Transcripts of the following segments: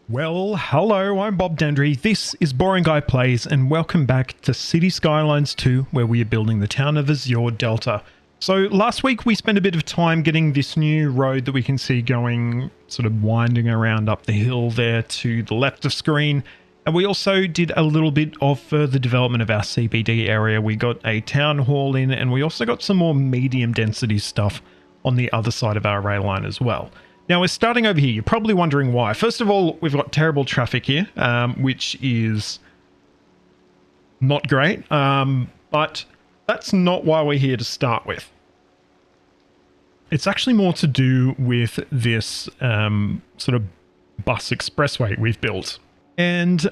Well, hello, I'm Bob Dendry, this is Boring Guy Plays, and welcome back to Cities Skylines 2, where we are building the town of Azure Delta. So last week we spent a bit of time getting this new road that we can see going, sort of winding around up the hill there to the left of screen, and we also did a little bit of further development of our CBD area. We got a town hall in, and we also got some more medium density stuff on the other side of our rail line as well. Now, we're starting over here. You're probably wondering why. First of all, we've got terrible traffic here, which is not great, but that's not why we're here to start with. It's actually more to do with this sort of bus expressway we've built. And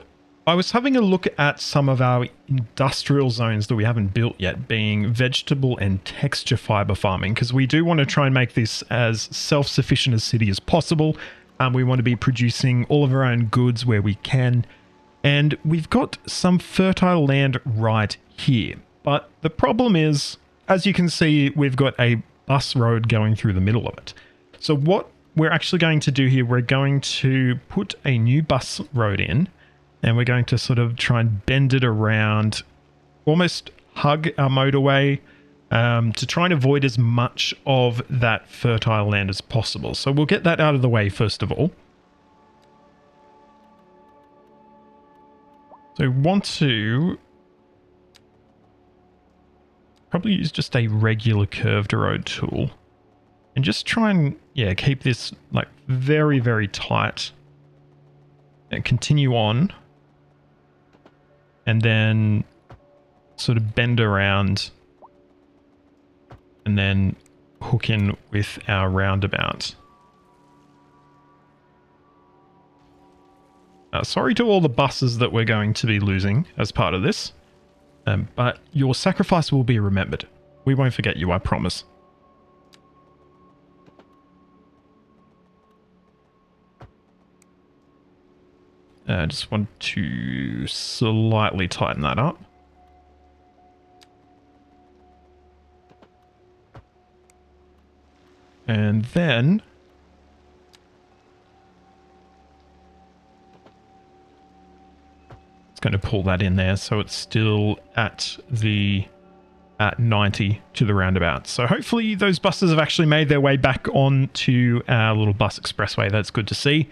I was having a look at some of our industrial zones that we haven't built yet, being vegetable and texture fiber farming, because we do want to try and make this as self-sufficient a city as possible. We want to be producing all of our own goods where we can. And we've got some fertile land right here. But the problem is, as you can see, we've got a bus road going through the middle of it. So what we're actually going to do here, we're going to put a new bus road in. And we're going to sort of try and bend it around, almost hug our motorway, to try and avoid as much of that fertile land as possible. So we'll get that out of the way first of all. So want to probably use just a regular curved road tool. And just try and, yeah, keep this like very, very tight. And continue on. And then sort of bend around and then hook in with our roundabout. Sorry to all the buses that we're going to be losing as part of this, but your sacrifice will be remembered. We won't forget you, I promise. I just want to slightly tighten that up. And then it's going to pull that in there so it's still at 90 to the roundabout. So hopefully those buses have actually made their way back onto our little bus expressway. That's good to see.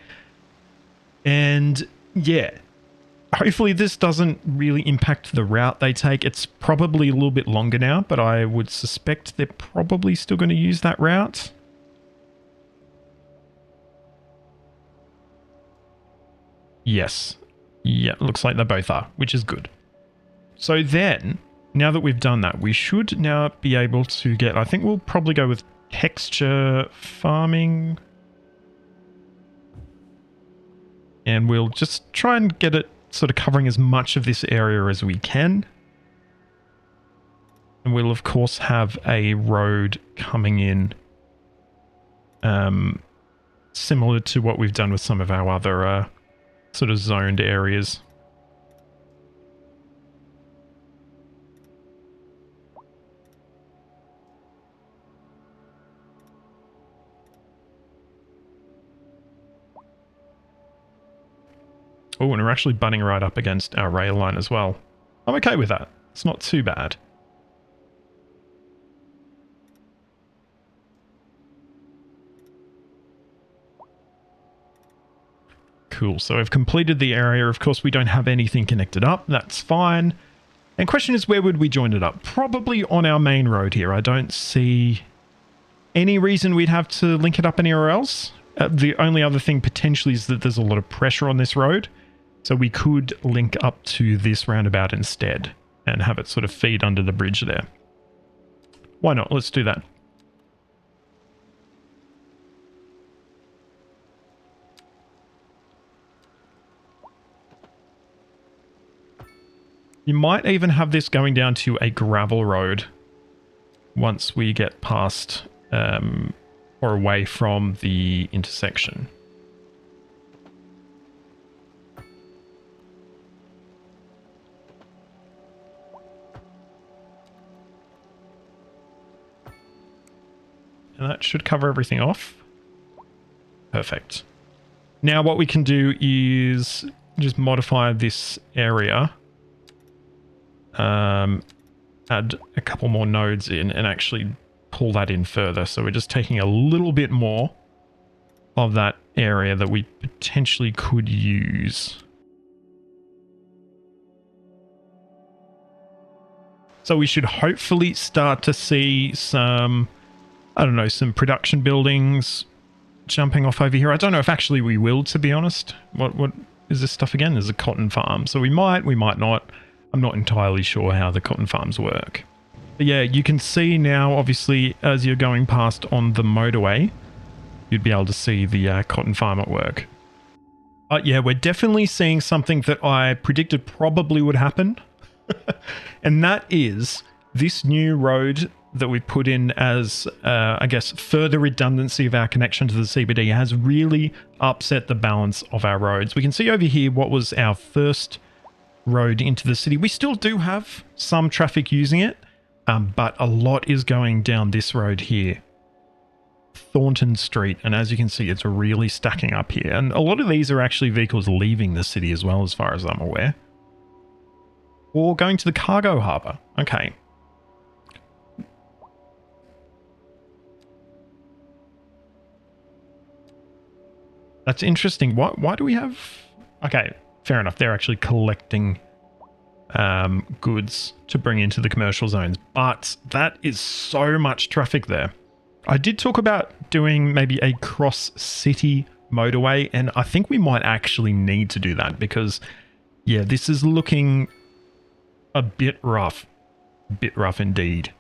And yeah, hopefully this doesn't really impact the route they take. It's probably a little bit longer now, but I would suspect they're probably still going to use that route. Yes. Yeah, looks like they both are, which is good. So then, now that we've done that, we should now be able to get, I think we'll probably go with texture farming. And we'll just try and get it sort of covering as much of this area as we can. And we'll, of course, have a road coming in similar to what we've done with some of our other sort of zoned areas. Oh, and we're actually butting right up against our rail line as well. I'm okay with that. It's not too bad. Cool, so I've completed the area. Of course, we don't have anything connected up. That's fine. And question is, where would we join it up? Probably on our main road here. I don't see any reason we'd have to link it up anywhere else. The only other thing potentially is that there's a lot of pressure on this road. So we could link up to this roundabout instead and have it sort of feed under the bridge there. Why not? Let's do that. You might even have this going down to a gravel road once we get past or away from the intersection. And that should cover everything off. Perfect. Now what we can do is just modify this area, add a couple more nodes in and actually pull that in further. So we're just taking a little bit more of that area that we potentially could use. So we should hopefully start to see some, I don't know, some production buildings jumping off over here. I don't know if actually we will, to be honest. What is this stuff again? There's a cotton farm. So we might not. I'm not entirely sure how the cotton farms work. But yeah, you can see now, obviously, as you're going past on the motorway, you'd be able to see the cotton farm at work. But yeah, we're definitely seeing something that I predicted probably would happen. And that is this new road that we put in as, I guess, further redundancy of our connection to the CBD has really upset the balance of our roads. We can see over here what was our first road into the city. We still do have some traffic using it, but a lot is going down this road here, Thornton Street. And as you can see, it's really stacking up here. And a lot of these are actually vehicles leaving the city as well, as far as I'm aware. Or going to the cargo harbour. Okay. That's interesting. Why do we have... Okay, fair enough. They're actually collecting goods to bring into the commercial zones. But that is so much traffic there. I did talk about doing maybe a cross-city motorway, and I think we might actually need to do that because, yeah, this is looking a bit rough. A bit rough indeed.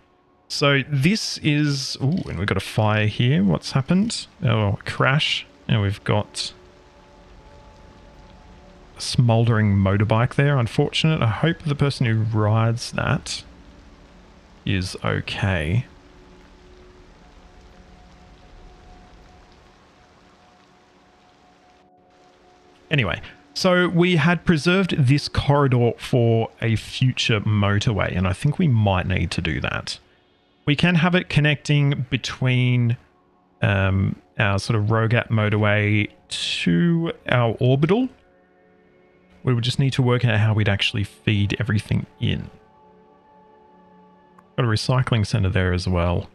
So this is... Ooh, and we've got a fire here. What's happened? Oh, crash. And we've got a smouldering motorbike there. Unfortunate. I hope the person who rides that is okay. Anyway, so we had preserved this corridor for a future motorway, and I think we might need to do that. We can have it connecting between our sort of Rogat motorway to our orbital. We would just need to work out how we'd actually feed everything in. Got a recycling center there as well.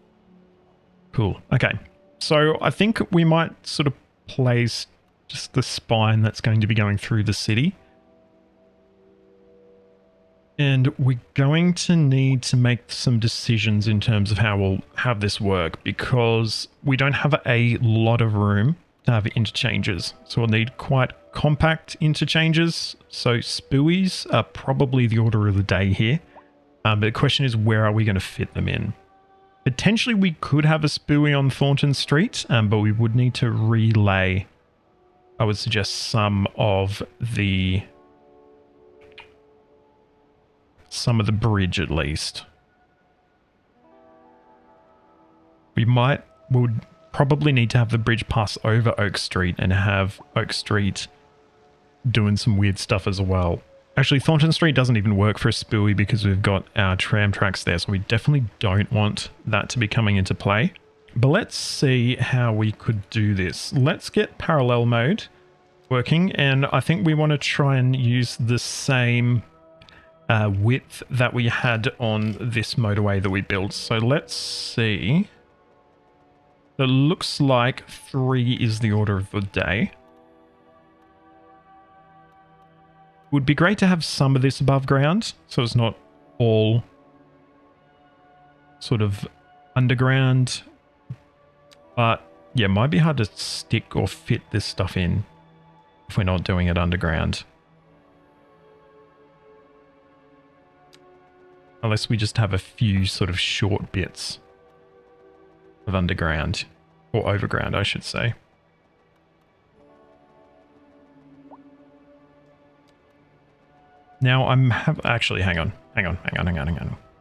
Cool. Okay. So I think we might sort of place just the spine that's going to be going through the city. And we're going to need to make some decisions in terms of how we'll have this work, because we don't have a lot of room to have interchanges. So we'll need quite compact interchanges. So spuies are probably the order of the day here. But the question is, where are we going to fit them in? Potentially we could have a spui on Thornton Street, but we would need to relay, I would suggest, some of the bridge at least. Would probably need to have the bridge pass over Oak Street and have Oak Street doing some weird stuff as well. Actually, Thornton Street doesn't even work for a spui because we've got our tram tracks there, so we definitely don't want that to be coming into play. But let's see how we could do this. Let's get parallel mode working, and I think we want to try and use the same width that we had on this motorway that we built. So let's see. It looks like 3 is the order of the day. Would be great to have some of this above ground, so it's not all sort of underground. But yeah, it might be hard to stick or fit this stuff in if we're not doing it underground. Unless we just have a few sort of short bits of underground, or overground, I should say. Now actually, hang on.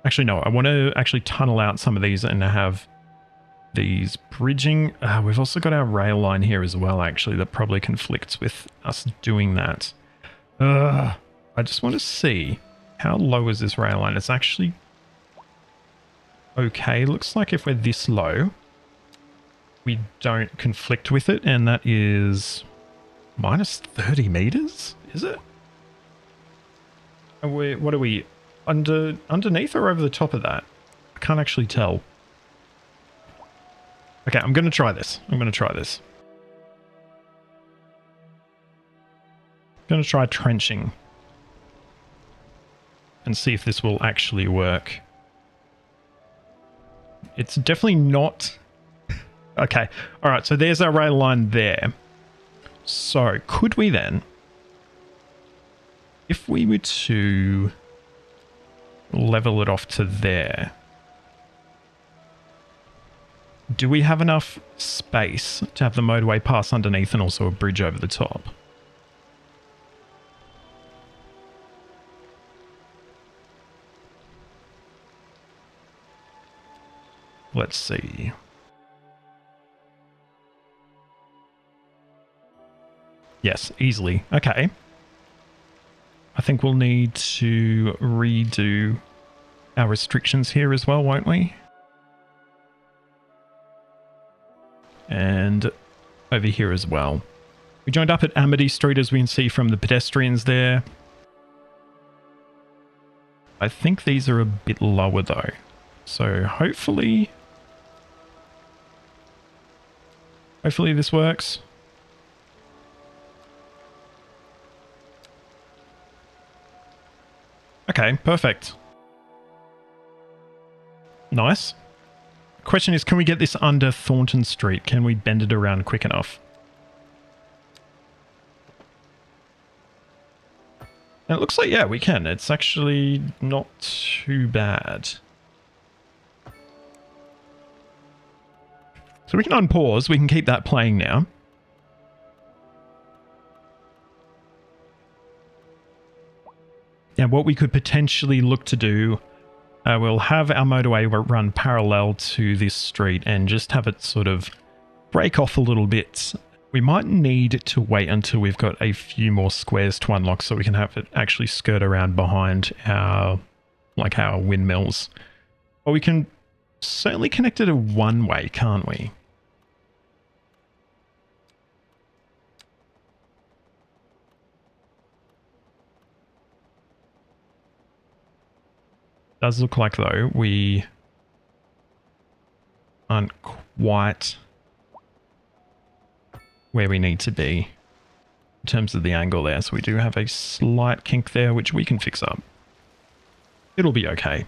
Actually, no, I want to actually tunnel out some of these and have these bridging. We've also got our rail line here as well, actually, that probably conflicts with us doing that. I just want to see, how low is this rail line? It's actually okay. Looks like if we're this low, we don't conflict with it, and that is Minus 30 meters? Is it? What are we? Underneath or over the top of that? I can't actually tell. Okay, I'm going to try this. I'm going to try trenching and see if this will actually work. It's definitely not. Okay. All right. So there's our rail line there. So could we then, if we were to level it off to there, do we have enough space to have the motorway pass underneath and also a bridge over the top? Let's see. Yes, easily. Okay. I think we'll need to redo our restrictions here as well, won't we? And over here as well. We joined up at Amity Street, as we can see from the pedestrians there. I think these are a bit lower though. So hopefully this works. Okay, perfect. Nice. Question is, can we get this under Thornton Street? Can we bend it around quick enough? And it looks like, yeah, we can. It's actually not too bad. So we can unpause. We can keep that playing now. And what we could potentially look to do, we'll have our motorway run parallel to this street and just have it sort of break off a little bit. We might need to wait until we've got a few more squares to unlock so we can have it actually skirt around behind our windmills. But we can certainly connect it a one-way, can't we? Does look like, though, we aren't quite where we need to be in terms of the angle there. So we do have a slight kink there, which we can fix up. It'll be okay.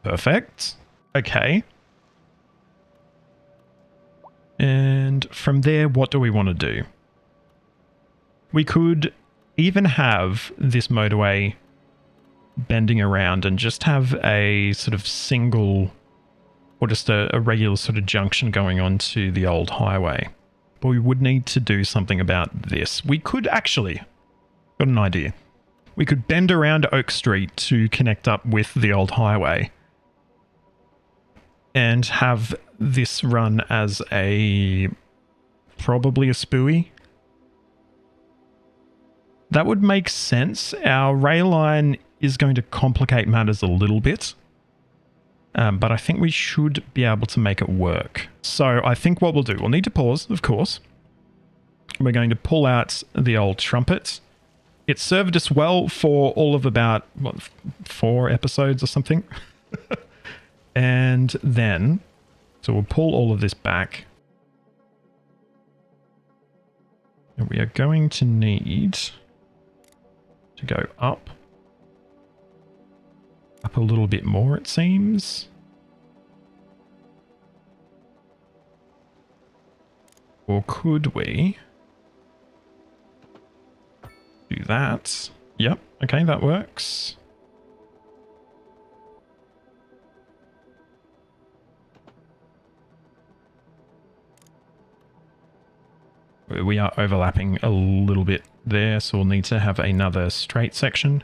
Perfect. Okay. And from there, what do we want to do? We could even have this motorway bending around and just have a sort of single or just a regular sort of junction going on to the old highway. But we would need to do something about this. We could actually, got an idea. We could bend around Oak Street to connect up with the old highway and have this run as probably a spooey. That would make sense. Our rail line is going to complicate matters a little bit, but I think we should be able to make it work. So I think what we'll do, we'll need to pause, of course. We're going to pull out the old trumpet. It served us well for all of about, 4 episodes or something. And then, so we'll pull all of this back. And we are going to need to go up a little bit more, it seems. Or could we do that? Yep, okay, that works. We are overlapping a little bit there, so we'll need to have another straight section.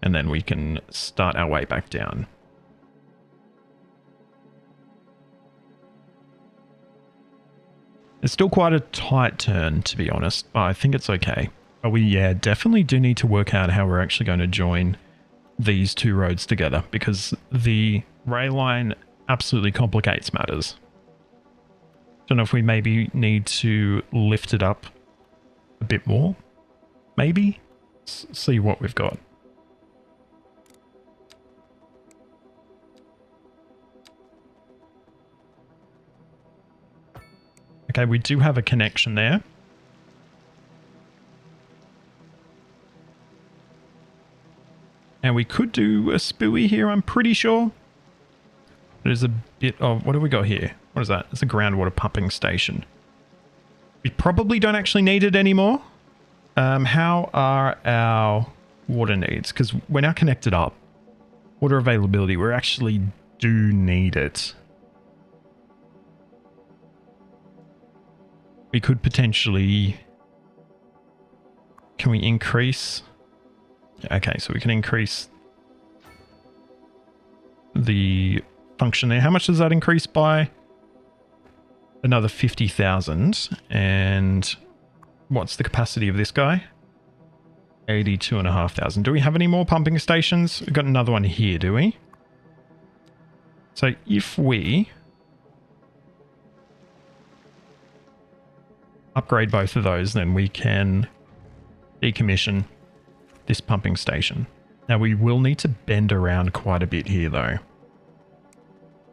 And then we can start our way back down. It's still quite a tight turn, to be honest, but I think it's okay. But we, definitely do need to work out how we're actually going to join these two roads together because the rail line absolutely complicates matters. Don't know if we maybe need to lift it up a bit more. Maybe? See what we've got. Okay, we do have a connection there. And we could do a spooey here, I'm pretty sure. There's a bit of... What do we got here? What is that? It's a groundwater pumping station. We probably don't actually need it anymore. How are our water needs? Because we're now connected up. Water availability, we actually do need it. We could potentially... Can we increase... Okay, so we can increase the function there. How much does that increase by? Another 50,000. And what's the capacity of this guy? 82,500. Do we have any more pumping stations? We've got another one here, do we? So if we upgrade both of those, then we can decommission this pumping station. Now we will need to bend around quite a bit here though.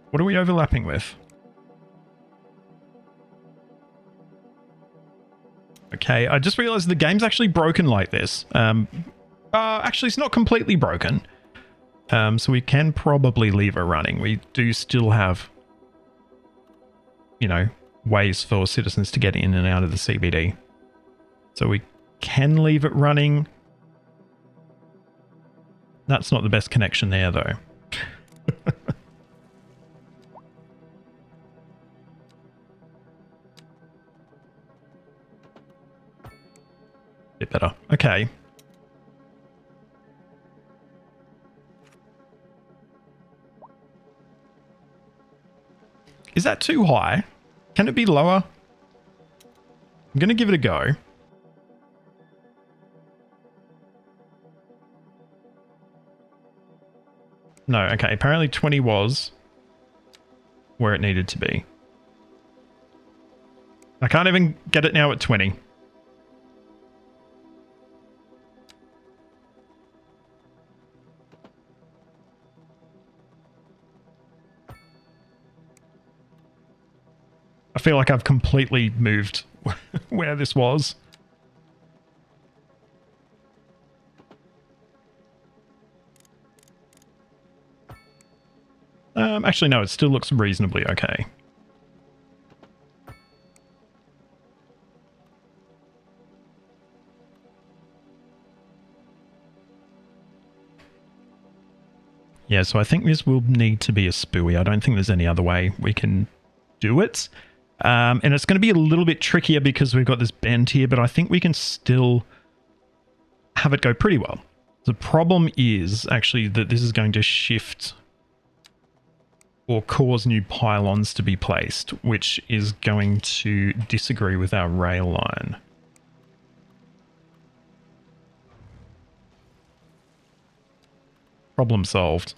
What are we overlapping with? Okay, I just realized the game's actually broken like this. Actually it's not completely broken. So we can probably leave it running. We do still have, you know, ways for citizens to get in and out of the CBD. So we can leave it running. That's not the best connection there, though. Bit better. Okay. Is that too high? Can it be lower? I'm going to give it a go. No, okay, apparently 20 was where it needed to be. I can't even get it now at 20. I feel like I've completely moved where this was. Actually, no, it still looks reasonably okay. Yeah, so I think this will need to be a spooey. I don't think there's any other way we can do it. And it's going to be a little bit trickier because we've got this bend here, but I think we can still have it go pretty well. The problem is actually that this is going to shift or cause new pylons to be placed, which is going to disagree with our rail line. Problem solved.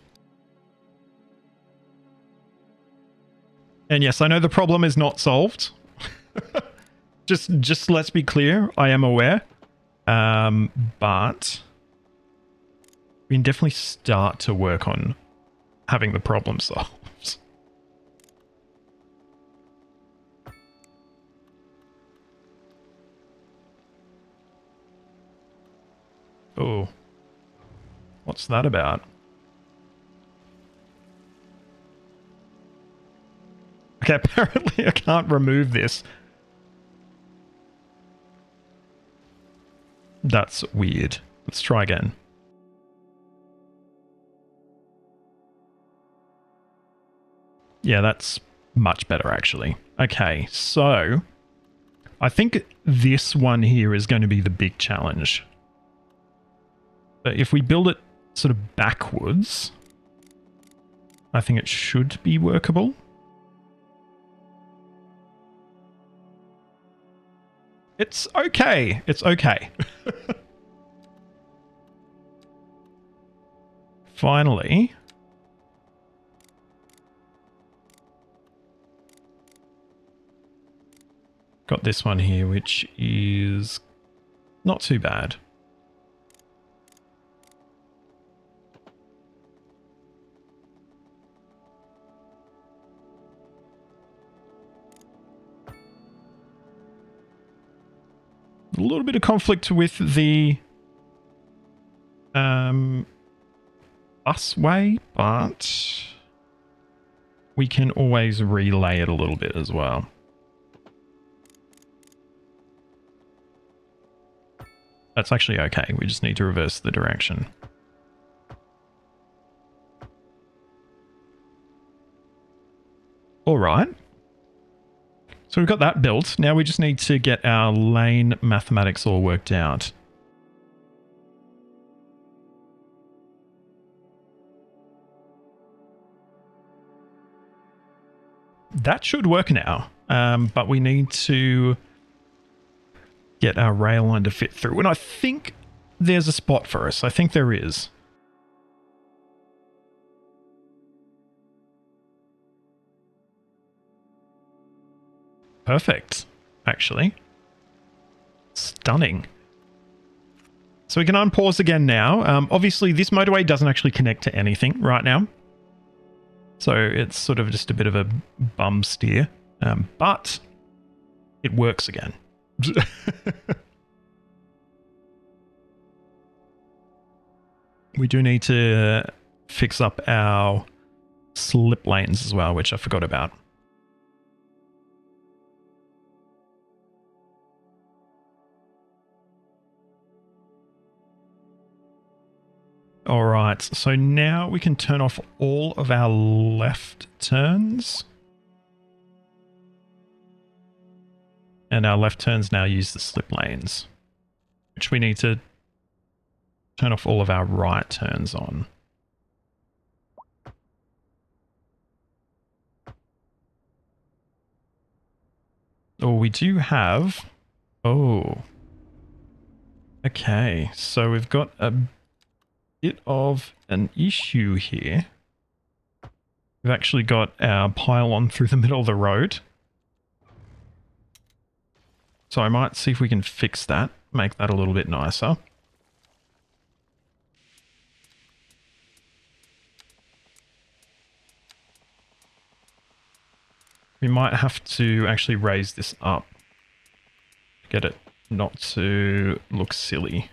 And yes, I know the problem is not solved. just let's be clear, I am aware. But we can definitely start to work on having the problem solved. Oh, what's that about? Okay, apparently I can't remove this. That's weird. Let's try again. Yeah, that's much better actually. Okay, so I think this one here is going to be the big challenge. But if we build it sort of backwards, I think it should be workable. It's okay. It's okay. finally got this one here, which is not too bad. A little bit of conflict with the busway, but we can always relay it a little bit as well. That's actually okay. We just need to reverse the direction. All right. So we've got that built. Now we just need to get our lane mathematics all worked out. That should work now, but we need to get our rail line to fit through. And I think there's a spot for us. I think there is. Perfect, actually. Stunning. So we can unpause again now. Obviously, this motorway doesn't actually connect to anything right now. So it's sort of just a bit of a bum steer. But it works again. We do need to fix up our slip lanes as well, which I forgot about. All right, so now we can turn off all of our left turns. And our left turns now use the slip lanes, which we need to turn off all of our right turns on. Oh, we do have... Oh. Okay, so we've got a bit of an issue here. We've actually got our pylon through the middle of the road. So I might see if we can fix that, make that a little bit nicer. We might have to actually raise this up. Get it not to look silly.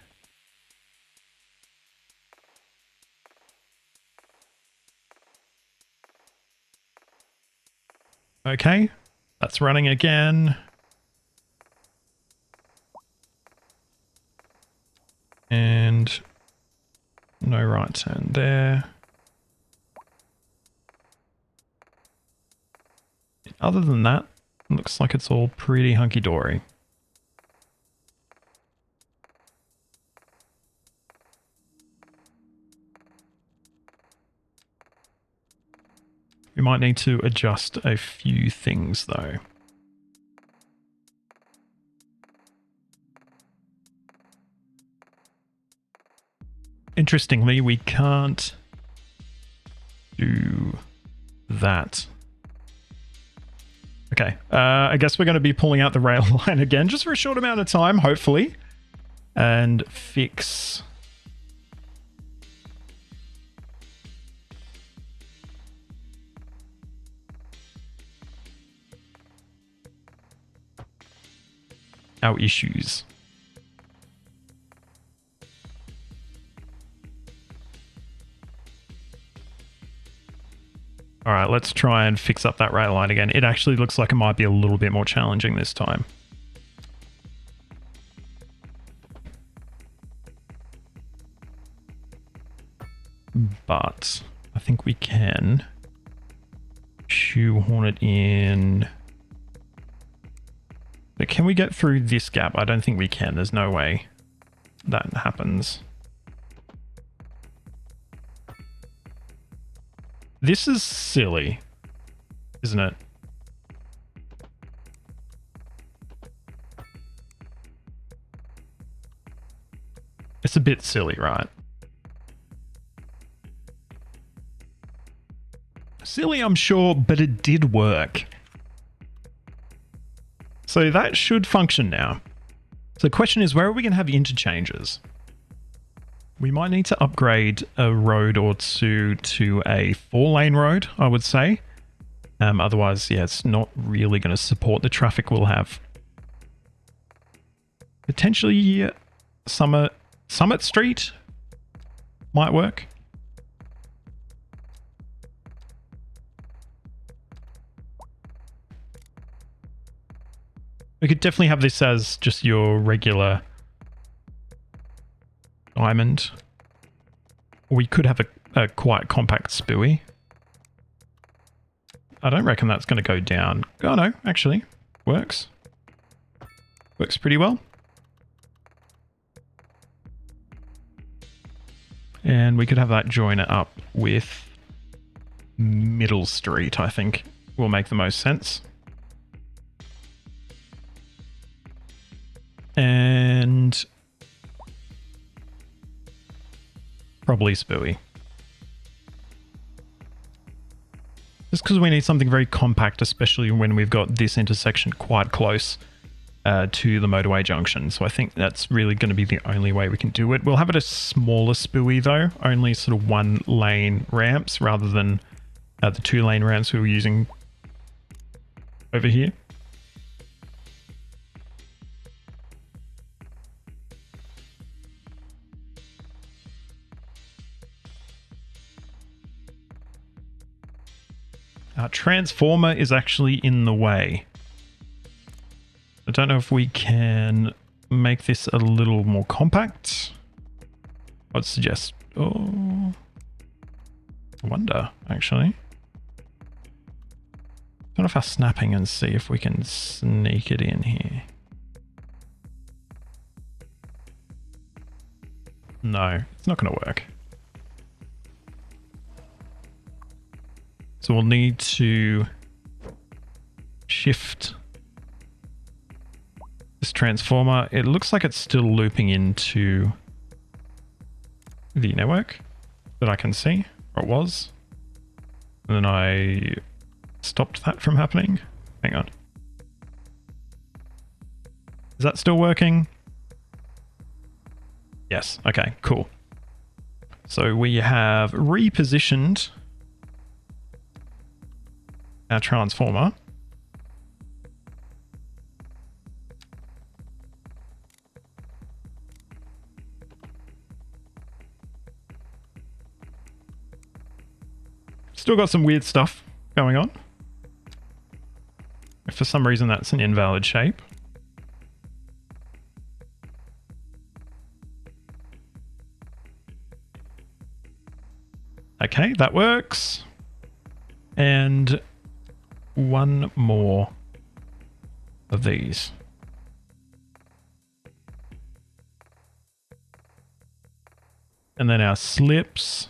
Okay, that's running again. And no right turn there. Other than that, it looks like it's all pretty hunky-dory. We might need to adjust a few things though. Interestingly, we can't do that. Okay, I guess we're going to be pulling out the rail line again, just for a short amount of time, hopefully, and fix our issues. All right, let's try and fix up that rail line again. It actually looks like it might be a little bit more challenging this time. But I think we can shoehorn it in. But can we get through this gap? I don't think we can. There's no way that happens. This is silly, isn't it? It's a bit silly, right? Silly, I'm sure, but it did work. So that should function now. So the question is, where are we going to have interchanges? We might need to upgrade a road or two to a 4-lane road, I would say. Otherwise, yeah, it's not really going to support the traffic we'll have. Potentially Summit Street might work. We could definitely have this as just your regular diamond. We could have a quite compact spooey. I don't reckon that's going to go down. Oh no, actually, works. Works pretty well. And we could have that join it up with Middle Street, I think will make the most sense. And probably spooey. Just because we need something very compact, especially when we've got this intersection quite close to the motorway junction. So I think that's really going to be the only way we can do it. We'll have it a smaller spooey though, only sort of 1-lane ramps rather than the 2-lane ramps we were using over here. Our transformer is actually in the way. I don't know if we can make this a little more compact. I'd suggest... Oh... I wonder, actually. Turn off our snapping and see if we can sneak it in here. No, it's not going to work. So we'll need to shift this transformer. It looks like it's still looping into the network that I can see, or it was. And then I stopped that from happening. Hang on. Is that still working? Yes. Okay, cool. So we have repositioned our transformer. Still got some weird stuff going on. If for some reason that's an invalid shape. Okay, that works. And one more of these. And then our slips.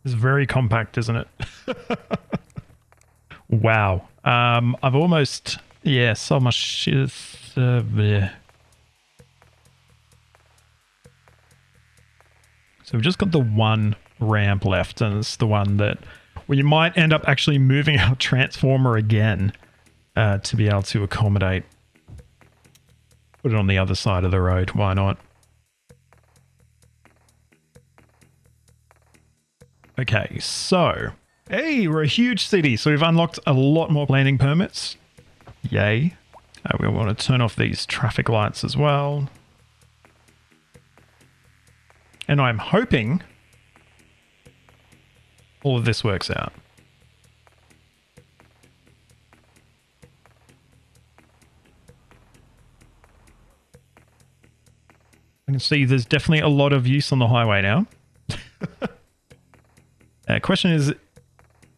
It's very compact, isn't it? Wow. I've almost... Yeah, so much shit. Yeah. So we've just got the one ramp left, and it's the one that we might end up actually moving our transformer again to be able to accommodate. Put it on the other side of the road. Why not? Okay, so... Hey, we're a huge city, so we've unlocked a lot more planning permits. Yay. We want to turn off these traffic lights as well. And I'm hoping all of this works out. I can see there's definitely a lot of use on the highway now. Question is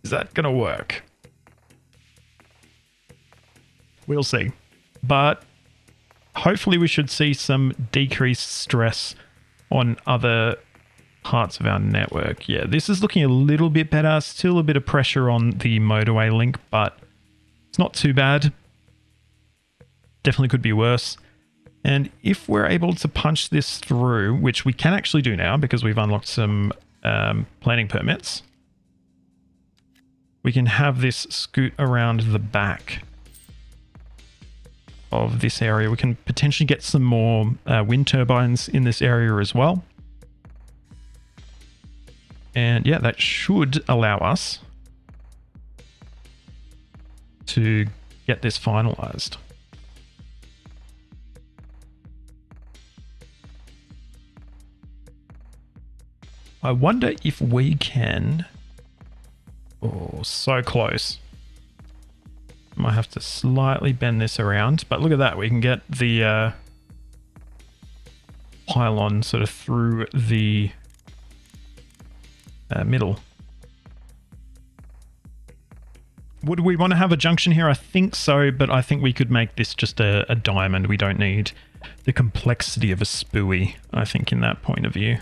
that going to work? We'll see. But hopefully we should see some decreased stress on other parts of our network. Yeah, this is looking a little bit better. Still a bit of pressure on the motorway link, but it's not too bad. Definitely could be worse. And if we're able to punch this through, which we can actually do now because we've unlocked some planning permits, we can have this scoot around the back of this area. We can potentially get some more wind turbines in this area as well. And yeah, that should allow us to get this finalized. I wonder if we can... Oh, so close. Might have to slightly bend this around, but look at that. We can get the pylon sort of through the middle. Would we want to have a junction here? I think so, but I think we could make this just a diamond. We don't need the complexity of a spooey, I think, in that point of view.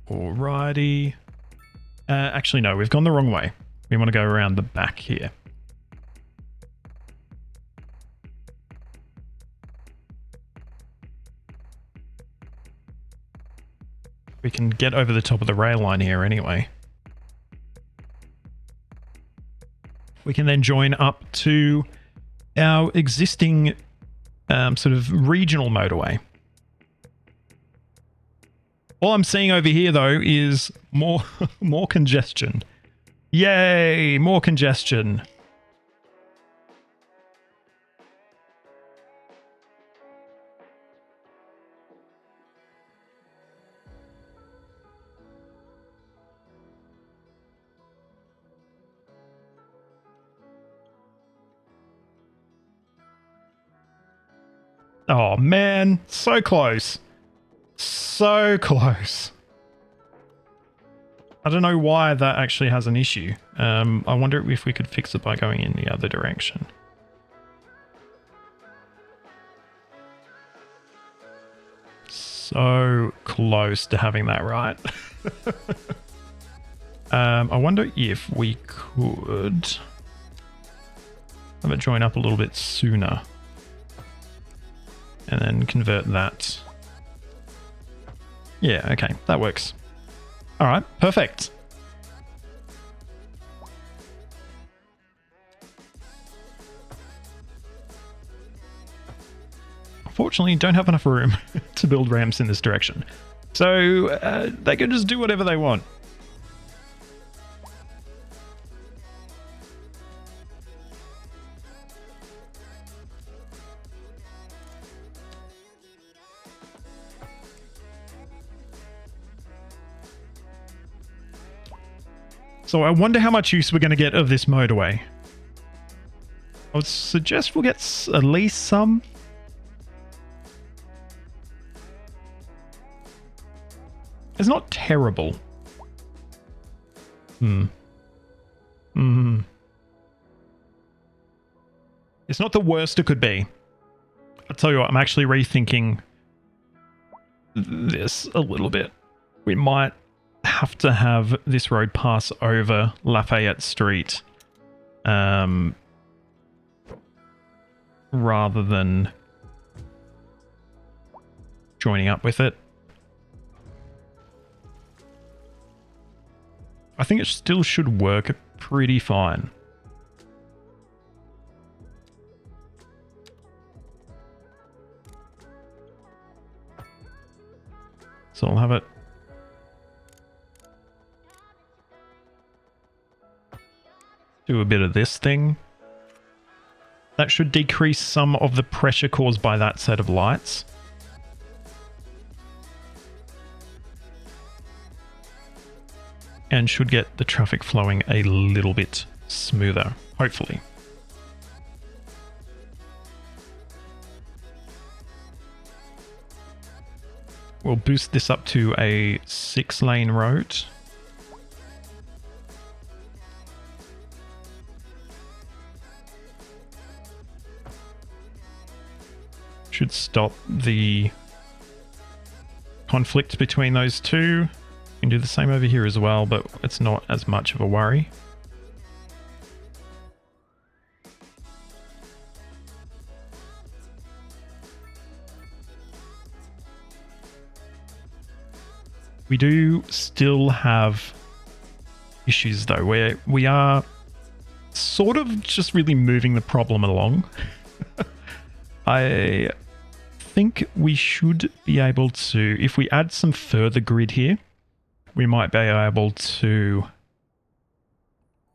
Alrighty. Actually, no, we've gone the wrong way. We want to go around the back here. We can get over the top of the rail line here anyway. We can then join up to our existing sort of regional motorway. All I'm seeing over here, though, is more congestion. Yay, more congestion. Oh, man, so close. So close. I don't know why that actually has an issue. I wonder if we could fix it by going in the other direction. So close to having that right. I wonder if we could have it join up a little bit sooner. And then convert that. Yeah, okay, that works. All right, perfect. Unfortunately, don't have enough room to build ramps in this direction. So they can just do whatever they want. So I wonder how much use we're going to get of this motorway. I would suggest we'll get at least some. It's not terrible. It's not the worst it could be. I'll tell you what, I'm actually rethinking this a little bit. We might have to have this road pass over Lafayette Street rather than joining up with it. I think it still should work pretty fine. So I'll have it do a bit of this thing. That should decrease some of the pressure caused by that set of lights. And should get the traffic flowing a little bit smoother, hopefully. We'll boost this up to a 6-lane road. Should stop the conflict between those two. can do the same over here as well, but it's not as much of a worry. We do still have issues though, where we are sort of just really moving the problem along. I think we should be able to, if we add some further grid here, we might be able to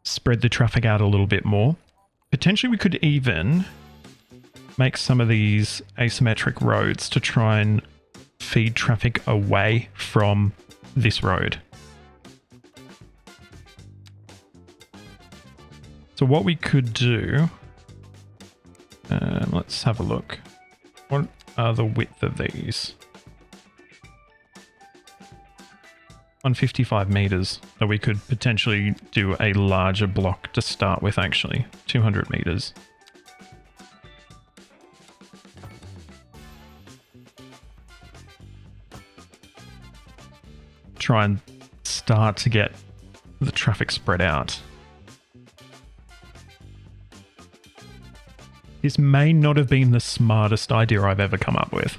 spread the traffic out a little bit more. Potentially we could even make some of these asymmetric roads to try and feed traffic away from this road. So what we could do, let's have a look. What are the width of these? 155 meters. So we could potentially do a larger block to start with, actually. 200 meters. Try and start to get the traffic spread out. This may not have been the smartest idea I've ever come up with.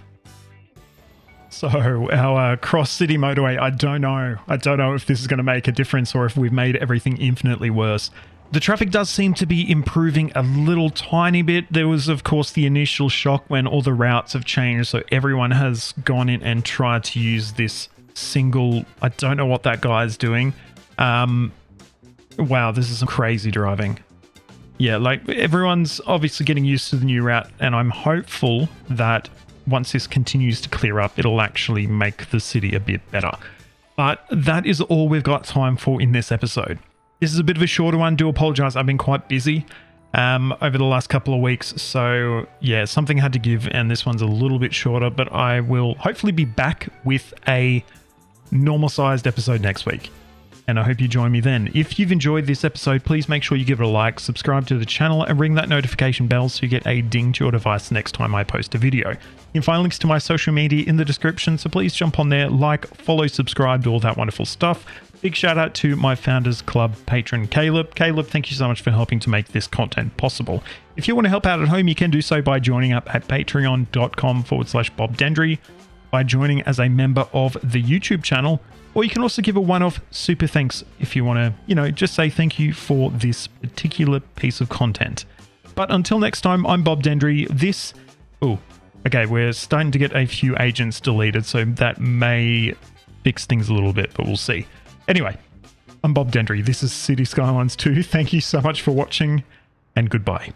So our cross-city motorway, I don't know. I don't know if this is going to make a difference or if we've made everything infinitely worse. The traffic does seem to be improving a little tiny bit. There was, of course, the initial shock when all the routes have changed, so everyone has gone in and tried to use this single... I don't know what that guy's doing. Wow, this is some crazy driving. Yeah, like everyone's obviously getting used to the new route, and I'm hopeful that once this continues to clear up, it'll actually make the city a bit better. But that is all we've got time for in this episode. This is a bit of a shorter one. Do apologize. I've been quite busy over the last couple of weeks. So yeah, something had to give, and this one's a little bit shorter, but I will hopefully be back with a normal sized episode next week. And I hope you join me then. If you've enjoyed this episode, please make sure you give it a like, subscribe to the channel, and ring that notification bell so you get a ding to your device next time I post a video. You can find links to my social media in the description, so please jump on there, like, follow, subscribe, do all that wonderful stuff. Big shout out to my Founders Club patron, Caleb. Caleb, thank you so much for helping to make this content possible. If you want to help out at home, you can do so by joining up at patreon.com/BobDendry, by joining as a member of the YouTube channel, or you can also give a one-off super thanks if you want to, just say thank you for this particular piece of content. But until next time, I'm Bob Dendry. Okay, we're starting to get a few agents deleted, so that may fix things a little bit, but we'll see. Anyway, I'm Bob Dendry. This is Cities Skylines 2. Thank you so much for watching, and goodbye.